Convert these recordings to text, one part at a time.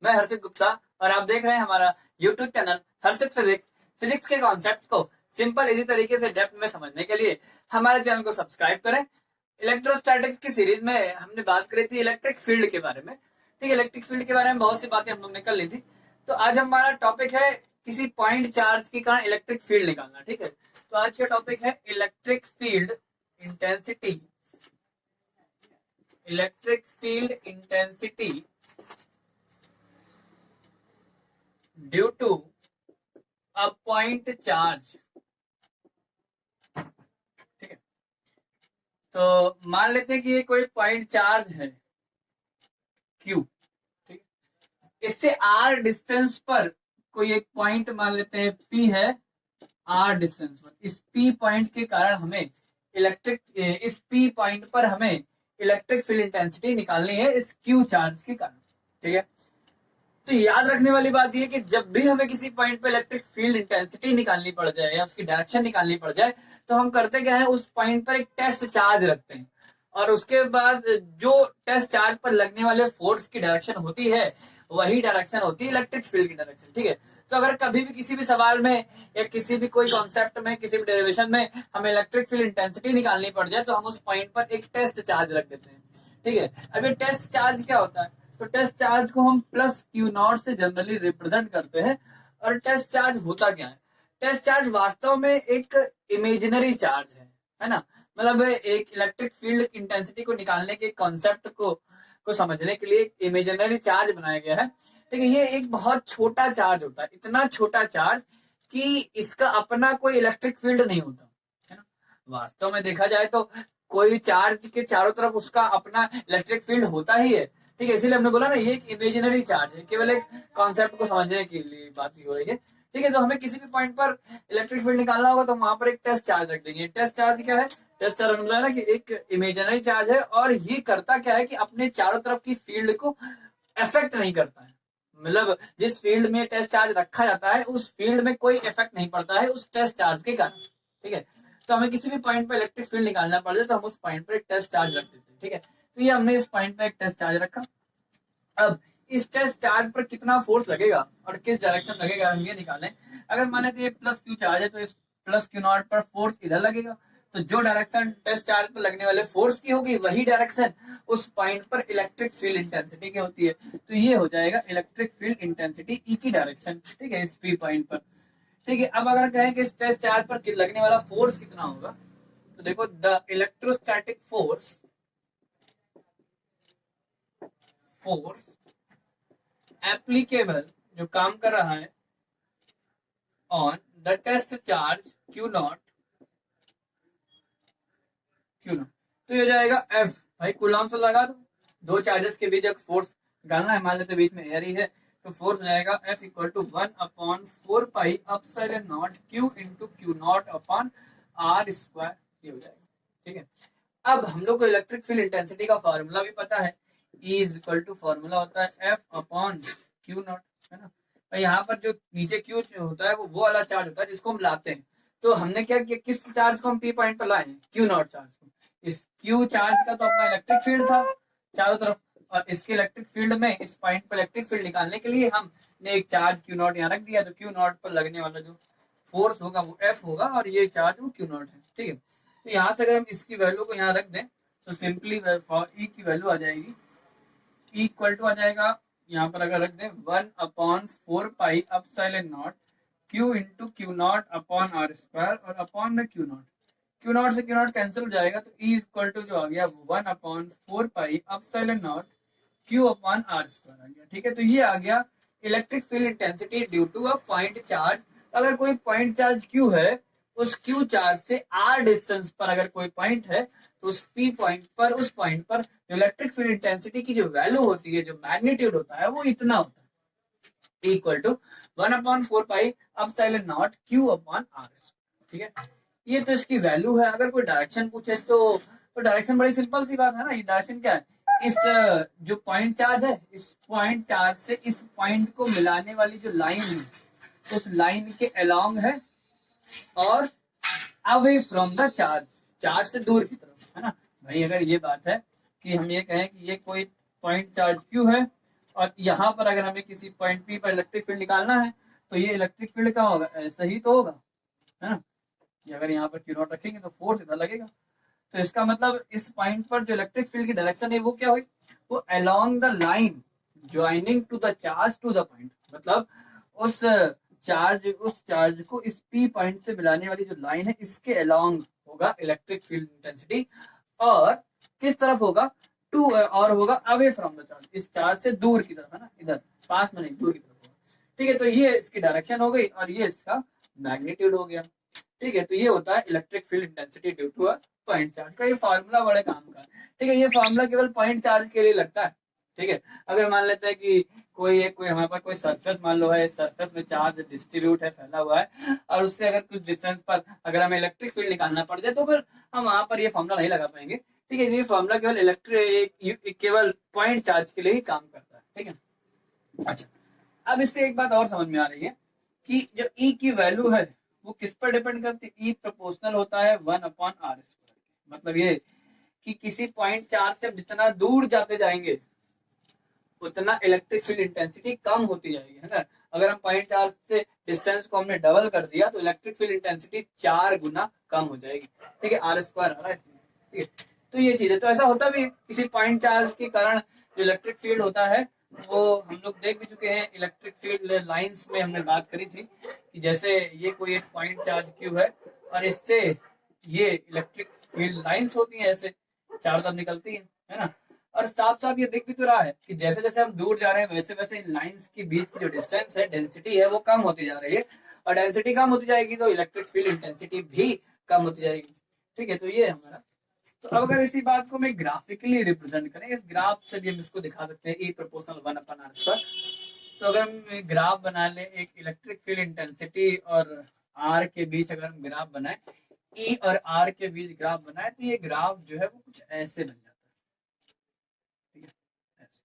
मैं हर्षित गुप्ता और आप देख रहे हैं हमारा यूट्यूब चैनल हर्षित फिजिक्स। फिजिक्स के कॉन्सेप्ट को सिंपल इजी तरीके से डेप्थ में समझने के लिए हमारे चैनल को सब्सक्राइब करें। इलेक्ट्रोस्टैटिक्स की सीरीज में हमने बात करी थी इलेक्ट्रिक फील्ड के बारे में। ठीक है, इलेक्ट्रिक फील्ड के बारे में बहुत सी बातें हम लोग ने कर ली थी। तो आज हमारा टॉपिक है किसी पॉइंट चार्ज के कारण इलेक्ट्रिक फील्ड निकालना। ठीक है, तो आज का टॉपिक है electric field intensity. Electric field intensity due to a point charge. ठीक है, तो मान लेते हैं कि ये कोई पॉइंट चार्ज है Q। ठीक है, इससे R डिस्टेंस पर कोई एक पॉइंट मान लेते हैं P है। R डिस्टेंस पर इस P पॉइंट के कारण हमें इस P पॉइंट पर हमें इलेक्ट्रिक फील्ड इंटेंसिटी निकालनी है इस Q चार्ज के कारण। ठीक है, तो याद रखने वाली बात यह कि जब भी हमें किसी पॉइंट पे इलेक्ट्रिक फील्ड इंटेंसिटी निकालनी पड़ जाए या उसकी डायरेक्शन निकालनी पड़ जाए तो हम करते क्या है, उस पॉइंट पर एक टेस्ट चार्ज रखते हैं और उसके बाद जो टेस्ट चार्ज पर लगने वाले फोर्स की डायरेक्शन होती है वही डायरेक्शन होती है इलेक्ट्रिक फील्ड की डायरेक्शन। ठीक है, तो अगर कभी भी किसी भी सवाल में या किसी भी कोई कॉन्सेप्ट में किसी भी डेरिवेशन में हमें इलेक्ट्रिक फील्ड इंटेंसिटी निकालनी पड़ जाए तो हम उस पॉइंट पर एक टेस्ट चार्ज रख देते हैं। ठीक है, अब ये टेस्ट चार्ज क्या होता है, तो टेस्ट चार्ज को हम प्लस क्यू नॉट से जनरली रिप्रेजेंट करते हैं। और टेस्ट चार्ज होता क्या है, टेस्ट चार्ज वास्तव में एक इमेजिनरी चार्ज है ना। मतलब एक इलेक्ट्रिक फील्ड इंटेंसिटी को निकालने के कॉन्सेप्ट को समझने के लिए एक इमेजिनरी चार्ज बनाया गया है। ठीक है, ये एक बहुत छोटा चार्ज होता है, इतना छोटा चार्ज कि इसका अपना कोई इलेक्ट्रिक फील्ड नहीं होता है ना। वास्तव में देखा जाए तो कोई चार्ज के चारों तरफ उसका अपना इलेक्ट्रिक फील्ड होता ही है। ठीक है, इसीलिए हमने बोला ना ये एक इमेजिनरी चार्ज है, केवल एक कॉन्सेप्ट को समझने के लिए बात हो रही है। ठीक है, तो हमें किसी भी पॉइंट पर इलेक्ट्रिक फील्ड निकालना होगा तो वहां पर एक टेस्ट चार्ज रख देंगे। टेस्ट चार्ज क्या है, टेस्ट चार्ज मतलब ना कि एक इमेजिनरी चार्ज है और ये करता क्या है कि अपने चारों तरफ की फील्ड को इफेक्ट नहीं करता है। मतलब जिस फील्ड में टेस्ट चार्ज रखा जाता है उस फील्ड में कोई इफेक्ट नहीं पड़ता है उस टेस्ट चार्ज के कारण। ठीक है, तो हमें किसी भी पॉइंट पर इलेक्ट्रिक फील्ड निकालना पड़ जाए तो हम उस पॉइंट पर एक टेस्ट चार्ज रख देते हैं। ठीक है, तो ये हमने इस पॉइंट पर एक टेस्ट चार्ज रखा। अब इस टेस्ट चार्ज पर कितना फोर्स लगेगा और किस डायरेक्शन लगेगा हम ये निकालें। अगर मान लेते हैं प्लस क्यू चार्ज है तो इस प्लस क्यू नॉट पर फोर्स इधर लगेगा, तो जो डायरेक्शन टेस्ट चार्ज पर लगने वाले फोर्स की होगी वही डायरेक्शन उस पॉइंट पर इलेक्ट्रिक फील्ड इंटेंसिटी की होती है। तो ये हो जाएगा इलेक्ट्रिक फील्ड इंटेंसिटी ई की डायरेक्शन। ठीक है, इस पी पॉइंट पर। ठीक है, अब अगर कहें कि इस टेस्ट चार्ज पर लगने वाला फोर्स कितना होगा तो देखो द इलेक्ट्रोस्टैटिक फोर्स एप्लीकेबल जो काम कर रहा है on the test charge q naught तो ये हो जाएगा एफ। भाई कूलॉम से लगा दो चार्जेस के बीच एक फोर्स निकालना है, मान लेते बीच में एयर ही है तो फोर्स हो जाएगा F equal to 1/4 pi epsilon naught q into q naught upon r square. ये हो जाएगा। ठीक है, अब हम लोग को इलेक्ट्रिक फील्ड इंटेंसिटी का फॉर्मूला भी पता है, E is equal to formula होता है F अपॉन क्यू नॉट, है ना। और यहाँ पर जो नीचे क्यू होता है वो वाला चार्ज होता है जिसको हम लाते हैं। तो हमने क्या किया, किस चार्ज को हम पी पॉइंट पर लाए हैं, क्यू नॉट चार्ज को। इस क्यू चार्ज का तो अपना इलेक्ट्रिक फील्ड था चारों तरफ और इसके इलेक्ट्रिक फील्ड में इस पॉइंट पर इलेक्ट्रिक फील्ड निकालने के लिए हमने एक चार्ज क्यू नॉट यहाँ रख दिया। तो क्यू नॉट पर लगने वाला जो फोर्स होगा वो F होगा और ये चार्ज वो क्यू नॉट है। ठीक है, तो यहाँ से अगर हम इसकी वैल्यू को यहाँ रख दें तो सिंपली E की वैल्यू आ जाएगी, इक्वल टू आ जाएगा यहाँ पर अगर रख दें 1/4 pi epsilon naught q into q naught upon r square और अपॉन में क्यू नॉट से क्यू नॉट कैंसिल हो जाएगा तो E इक्वल टू जो आ गया 1/4 pi epsilon naught q upon r square आ गया। ठीक है, तो ये आ गया electric field intensity due to a point charge. अगर कोई पॉइंट चार्ज क्यू है उस क्यू चार्ज से आर डिस्टेंस पर अगर कोई पॉइंट है तो उस पी पॉइंट पर उस पॉइंट पर जो इलेक्ट्रिक फील्ड इंटेंसिटी की जो वैल्यू होती है, जो मैग्नीट्यूड होता है वो इतना होता है, equal to 1/4 pi epsilon naught q upon r. ठीक है, ये तो इसकी वैल्यू है। अगर कोई डायरेक्शन पूछे तो डायरेक्शन बड़ी सिंपल सी बात है ना। ये डायरेक्शन क्या है, इस जो पॉइंट चार्ज है इस पॉइंट चार्ज से इस पॉइंट को मिलाने वाली जो लाइन है उस लाइन के अलोंग है और अवे फ्रॉम द चार्ज से दूर की तरफ, है ना। भाई अगर ये बात है कि हम ये कहें कि ये कोई पॉइंट चार्ज क्यू है और यहाँ पर अगर हमें किसी पॉइंट पी पर इलेक्ट्रिक फील्ड निकालना है तो ये इलेक्ट्रिक फील्ड क्या होगा, ऐसा ही तो होगा, है ना। ये अगर यहाँ पर क्यू नॉट रखेंगे तो फोर्स इधर लगेगा, तो इसका मतलब इस पॉइंट पर जो इलेक्ट्रिक फील्ड की डायरेक्शन है वो क्या हुई, वो along the line joining to the charge to the point, मतलब उस चार्ज को इस पी पॉइंट से मिलाने वाली जो लाइन है इसके अलोंग होगा इलेक्ट्रिक फील्ड इंटेंसिटी, और किस तरफ होगा, टू, और होगा अवे फ्रॉम द चार्ज, इस चार्ज से दूर की तरफ, है ना, इधर पास में नहीं दूर की तरफ होगा। ठीक है, तो ये इसकी डायरेक्शन हो गई और ये इसका मैग्नीट्यूड हो गया। ठीक है, तो ये होता है electric field intensity due to a point charge का। ये फॉर्मूला बड़े काम का है। ठीक है, ये फॉर्मूला केवल पॉइंट चार्ज के लिए लगता है। ठीक है, अगर मान लेते हैं कि कोई हमारे पास कोई सरफेस मान लो है, सरफेस में चार्ज डिस्ट्रीब्यूट है, फैला हुआ है, और उससे अगर कुछ डिस्टेंस पर अगर हमें इलेक्ट्रिक फील्ड निकालना पड़ जाए तो फिर हम वहां पर ये फॉर्मूला नहीं लगा पाएंगे। ठीक है, ये फॉर्मूला केवल केवल पॉइंट चार्ज के लिए ही काम करता है। ठीक है, अच्छा, अब इससे एक बात और समझ में आ रही है कि जो ई की वैल्यू है वो किस पर डिपेंड करती है, ई प्रोपोर्शनल होता है 1/r²। मतलब ये कि किसी पॉइंट चार्ज से जितना दूर जाते जाएंगे उतना इलेक्ट्रिक फील्ड इंटेंसिटी कम होती जाएगी, है ना। अगर हम पॉइंट चार्ज से डिस्टेंस को हमने डबल कर दिया तो इलेक्ट्रिक फील्ड इंटेंसिटी 4 गुना कम हो जाएगी। ठीक है, r² आ रहा है इसमें। ठीक है, तो ये चीज है, तो ऐसा होता भी है किसी पॉइंट चार्ज के कारण जो इलेक्ट्रिक फील्ड होता है वो हम लोग देख भी चुके हैं। इलेक्ट्रिक फील्ड लाइंस में हमने बात करी थी कि जैसे ये कोई एक पॉइंट चार्ज क्यू है और इससे ये इलेक्ट्रिक फील्ड लाइंस होती हैं, ऐसे चारों तरफ निकलती है ना। और साफ साफ ये दिख भी तो रहा है कि जैसे जैसे हम दूर जा रहे हैं वैसे वैसे इन लाइंस के बीच की जो डिस्टेंस है, डेंसिटी है, वो कम होती जा रही है, और डेंसिटी कम होती जाएगी तो इलेक्ट्रिक फील्ड इंटेंसिटी भी कम होती जाएगी। ठीक है, तो ये हमारा, तो अब अगर इसी बात को मैं ग्राफिकली रिप्रेजेंट करें, इस ग्राफ से भी हम इसको दिखा सकते हैं, ई प्रोपोर्शनल 1/r²। तो अगर हम ग्राफ बना ले एक इलेक्ट्रिक फील्ड इंटेंसिटी और आर के बीच अगर हम ग्राफ बनाए, ई और आर के बीच ग्राफ बनाए, तो ये ग्राफ जो है वो कुछ ऐसे बन जाता है। ठीक है, ऐसे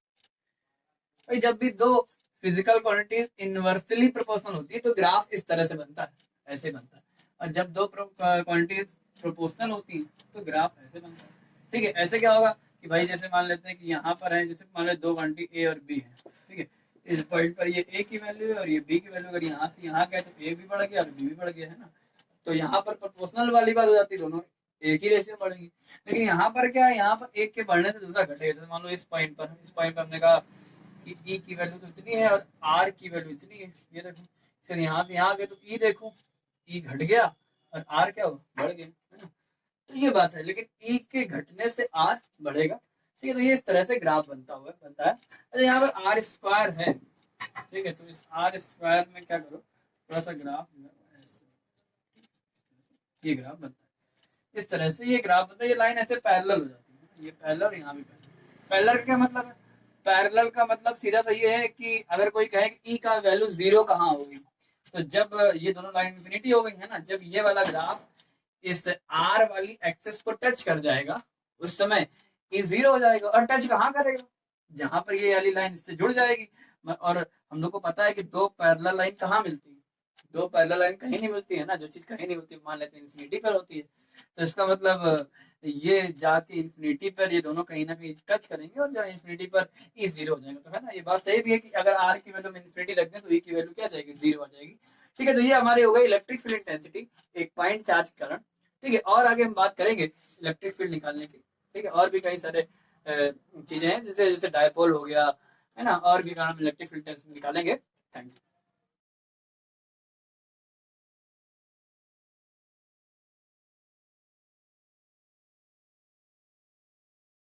भाई जब भी दो फिजिकल क्वांटिटीज इनवर्सली प्रोपोर्शनल होती है तो ग्राफ इस तरह से बनता है, ऐसे बनता है, और जब दो क्वांटिटीज प्रोपोर्शनल होती है तो ग्राफ ऐसे बनता है। ठीक है, ऐसे क्या होगा कि भाई जैसे मान लेते हैं कि यहाँ पर है, जैसे मान लो दो क्वांटिटी ए और बी है। ठीक है, इस पॉइंट पर ये ए की वैल्यू है और ये बी की वैल्यू, अगर यहाँ से यहाँ गए तो ए भी बढ़ गया और बी भी बढ़ गया, है ना। तो यहाँ पर प्रोपोर्शनल वाली बात हो जाती है, दोनों एक ही रेशियो बढ़ेंगी। लेकिन यहाँ पर क्या है, यहाँ पर एक के बढ़ने से दूसरा घटेगा। जैसे मान लो इस पॉइंट पर हमने कहा कि ई की वैल्यू तो इतनी है और आर की वैल्यू इतनी है, ये देखो, फिर यहाँ से यहाँ गए तो ई देखो, ई घट गया और आर क्या हुआ, बढ़ गया, है ना। तो ये बात है, लेकिन ई के घटने से आर बढ़ेगा। ठीक है, तो ये इस तरह से ग्राफ बनता है। अच्छा, यहाँ पर r² है। ठीक है, तो इस r² में क्या करो, थोड़ा सा ग्राफ, ये ग्राफ बनता है इस तरह से, ये ग्राफ बनता है, ये लाइन ऐसे पैरेलल हो जाती है, ये पैरेलल और यहाँ भी पैरेलल। पैरेलल का क्या मतलब है, पैरेलल का मतलब सीधा सा ये है कि अगर कोई कहे कि ई का वैल्यू 0 कहाँ होगी, तो जब ये दोनों लाइन इन्फिनिटी हो गई है ना, जब ये वाला ग्राफ इस आर वाली एक्सेस को टच कर जाएगा उस समय ई 0 हो जाएगा। और टच कहाँ करेगा, जहां पर ये वाली लाइन इससे जुड़ जाएगी। और हम लोग को पता है कि दो पैरेलल लाइन कहाँ मिलती है, दो पैरेलल लाइन कहीं नहीं मिलती है ना, जो चीज कहीं नहीं मिलती मान लेते हैं इन्फिनिटी पर होती है। तो इसका मतलब ये जाके इन्फिनिटी पर ये दोनों कहीं ना कहीं टच करेंगे और जब इन्फिनिटी पर ई 0 हो जाएगा। तो है ना, ये बात सही भी है कि अगर आर की वैल्यू में इन्फिनिटी रख दें तो ई की वैल्यू क्या जाएगी, 0 आ जाएगी। ठीक है, तो ये हमारे हो गई इलेक्ट्रिक फील्ड इंटेंसिटी एक पॉइंट चार्ज के कारण। ठीक है, और आगे हम बात करेंगे इलेक्ट्रिक फील्ड निकालने की। ठीक है, और भी कई सारे चीजें हैं, जैसे जैसे डायपोल हो गया, है ना, और भी कारण इलेक्ट्रिक फील्ड इंटेंसिटी निकालेंगे। Thank you.